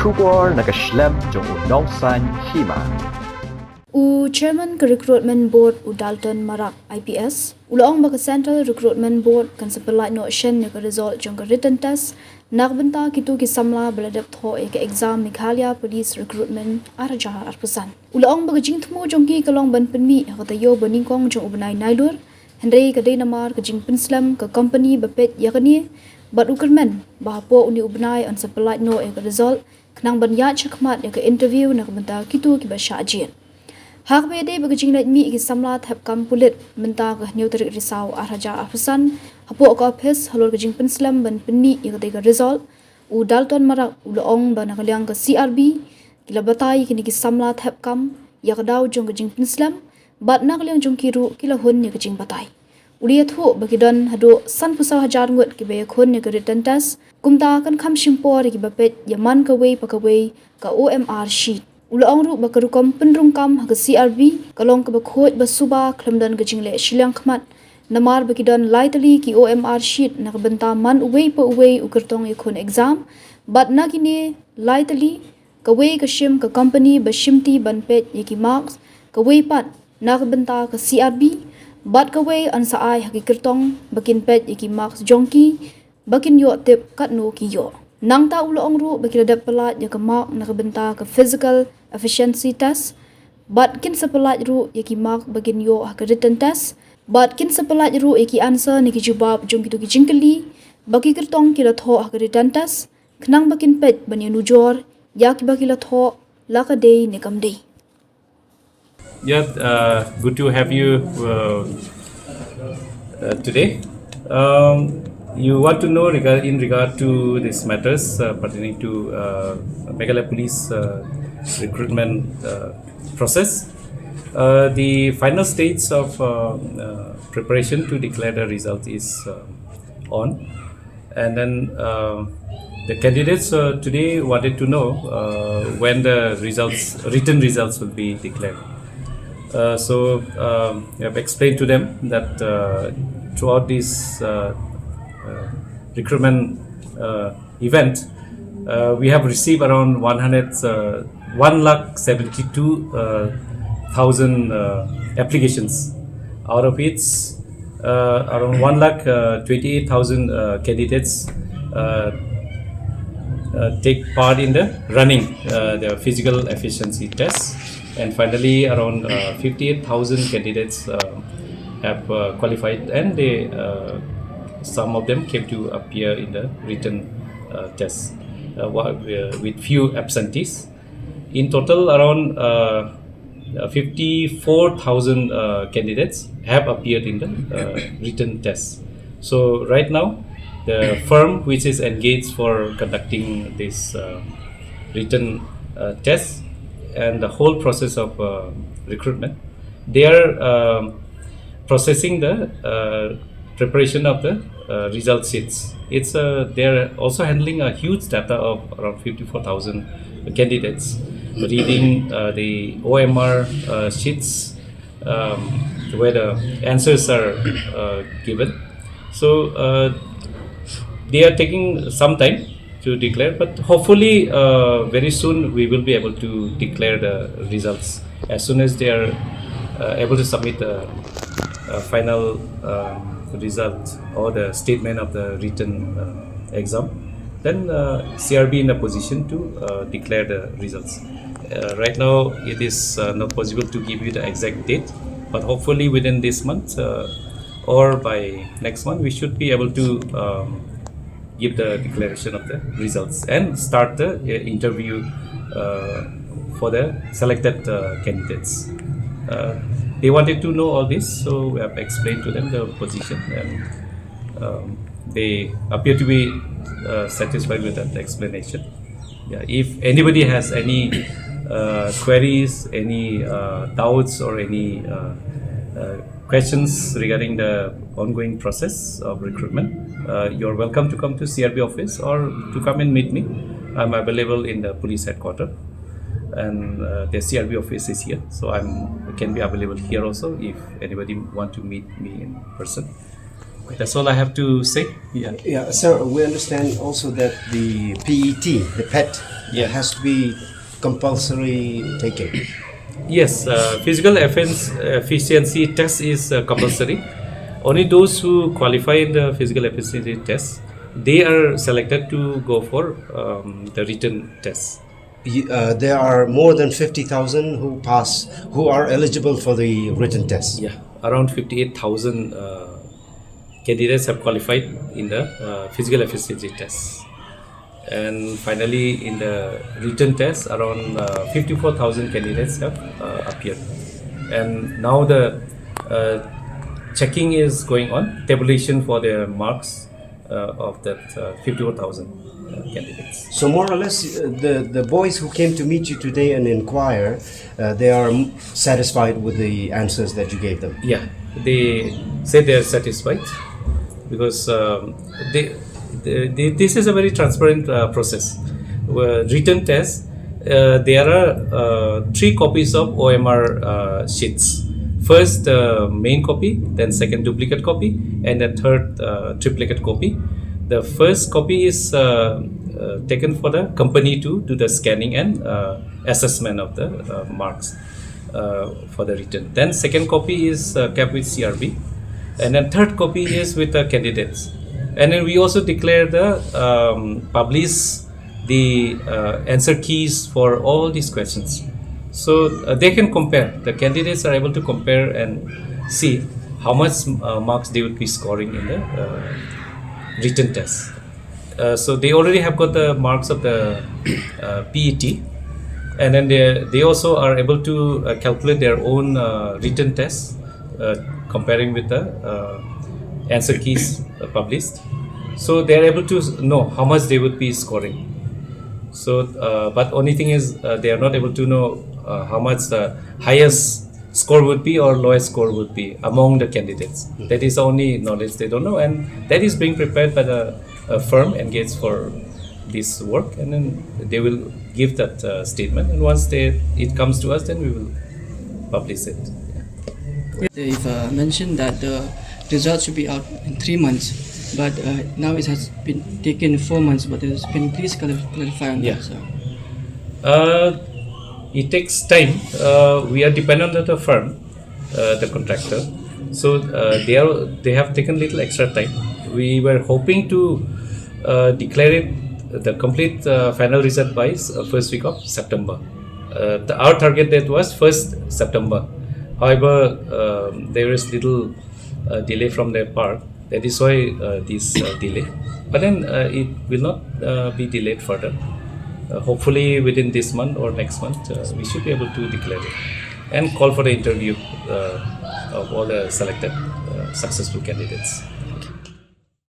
Trubor naga Slem jong unong san Hima. Chairman ke Recruitment Board Dalton Marak IPS, Ulong baka Central Recruitment Board kan Pyllait no Shen ke result jong ke written test, nak benta kitu ki Samla beladap tho ke exam Meghalaya Police Recruitment araja arpusan. Ulong baka jing thmu jong ki kalong ban penmi kata yo baning kong jong ubnai nailur, hendai ke dei namar ke jing pen Slem ke company bepet yakani, bat ukermen bahapo uni ubnai an Pyllait no ke result, kenang ban ya chakmat ke interview nak benta kitu ki basha ajin. Hak bede bagajing let mi ki Samla Thep kam Pulit menta ke neutrik risau araja afusan hapo ka office halor gajing pen Slem ban penmi ikate ka result Dalton Marak ulong ban nakaliang ke CRB kila batai kini ki Samla Thep kam yakadau jong gajing pen Slem bat nakaliang jong kiru kila hun ni gajing batai uliat hu bagidon hado san pusau hajar ngut ki be khun ni ke written test kumta kan kham shimpor ki bapet yaman ka wei pakawei ka OMR sheet Ulong ru bakarukom penrungkam haga CRB kalong ke bakhoj basuba klemdan gajing le shilang khmat namar bakidon lightly ki OMR sheet nak benta man uwei pa uwei ukertong ikon exam but nagini lightly ka wei ka shim ka company bashimti banpet yaki marks ka wei pat nak benta ka CRB but ka wei ansa ai hagi kertong bakin pet yaki marks jongki bakin yo tip kat no ki yo nang ta ulong ru bakiladap pelat ya mark nak benta ka physical efficiency test but kin sepelat ru yaki mark bagin yo ka written test but kin sepelat ru yaki answer ni ki jawab jong kitu ki jingkeli bagi kertong kila tho ka written test knang bakin pet bani nujor ya ki bakila tho la ka day ni kam day. Yeah, good to have you today. You want to know in regard to these matters pertaining to Meghalaya Police recruitment process. The final stage of preparation to declare the result is on, and then the candidates today wanted to know when the written results will be declared. So I have explained to them that throughout this recruitment event, we have received around 172,000 applications, out of which around 128,000 candidates take part in the running the physical efficiency tests, and finally around 58,000 candidates have qualified, and they some of them came to appear in the written test with few absentees. In total, around 54,000 candidates have appeared in the written test. So right now, the firm which is engaged for conducting this written test and the whole process of recruitment, they are processing the preparation of the result sheets. They are also handling a huge data of around 54,000 candidates, reading the OMR sheets where the answers are given. So they are taking some time to declare, but hopefully very soon we will be able to declare the results as soon as they are able to submit the final result or the statement of the written exam. Then CRB in a position to declare the results. Right now it is not possible to give you the exact date, but hopefully within this month or by next month we should be able to give the declaration of the results and start the interview for the selected candidates. They wanted to know all this, so we have explained to them the position, and they appear to be satisfied with that explanation. Yeah, if anybody has any queries, any doubts, or any questions regarding the ongoing process of recruitment, you're welcome to come to CRB office or to come and meet me. I'm available in the police headquarters, and the CRB office is here, so I can be available here also if anybody want to meet me in person. That's all I have to say. Yeah. Sir, we understand also that the PET, the PET Yeah. has to be compulsory taken. Yes, physical efficiency test is compulsory. Only those who qualify in the physical efficiency test, they are selected to go for the written test. There are more than 50,000 who are eligible for the written test. Yeah, around 58,000 candidates have qualified in the physical efficiency test. And finally, in the written test, around 54,000 candidates have appeared. And now the checking is going on, tabulation for the marks of that 54,000 candidates. So more or less, the boys who came to meet you today and inquire, they are satisfied with the answers that you gave them. Yeah, they say they are satisfied because this is a very transparent process. Written test, there are 3 copies of OMR sheets. First main copy, then second duplicate copy, and the third triplicate copy. The first copy is taken for the company to do the scanning and assessment of the marks for the written. Then second copy is kept with CRB, and then third copy is with the candidates. And then we also declare the publish the answer keys for all these questions, so they can compare. The candidates are able to compare and see how much marks they would be scoring in the written test. So they already have got the marks of the PET, and then they also are able to calculate their own written test, comparing with the answer keys published. So they are able to know how much they would be scoring. So, but only thing is they are not able to know how much the highest score would be or lowest score would be among the candidates. That is the only knowledge they don't know, and that is being prepared by the firm engaged for this work, and then they will give that statement, and once it comes to us, then we will publish it. They've mentioned that the results should be out in 3 months, but now it has been taken 4 months. But can you please clarify on Yeah. that, sir? It takes time. We are dependent on the firm, the contractor. So they have taken little extra time. We were hoping to declare it the complete final result by first week of September. Our target date was 1st September. However, there is little delay from their part. That is why this delay. But then it will not be delayed further. Hopefully within this month or next month, we should be able to declare it and call for the interview of all the selected successful candidates.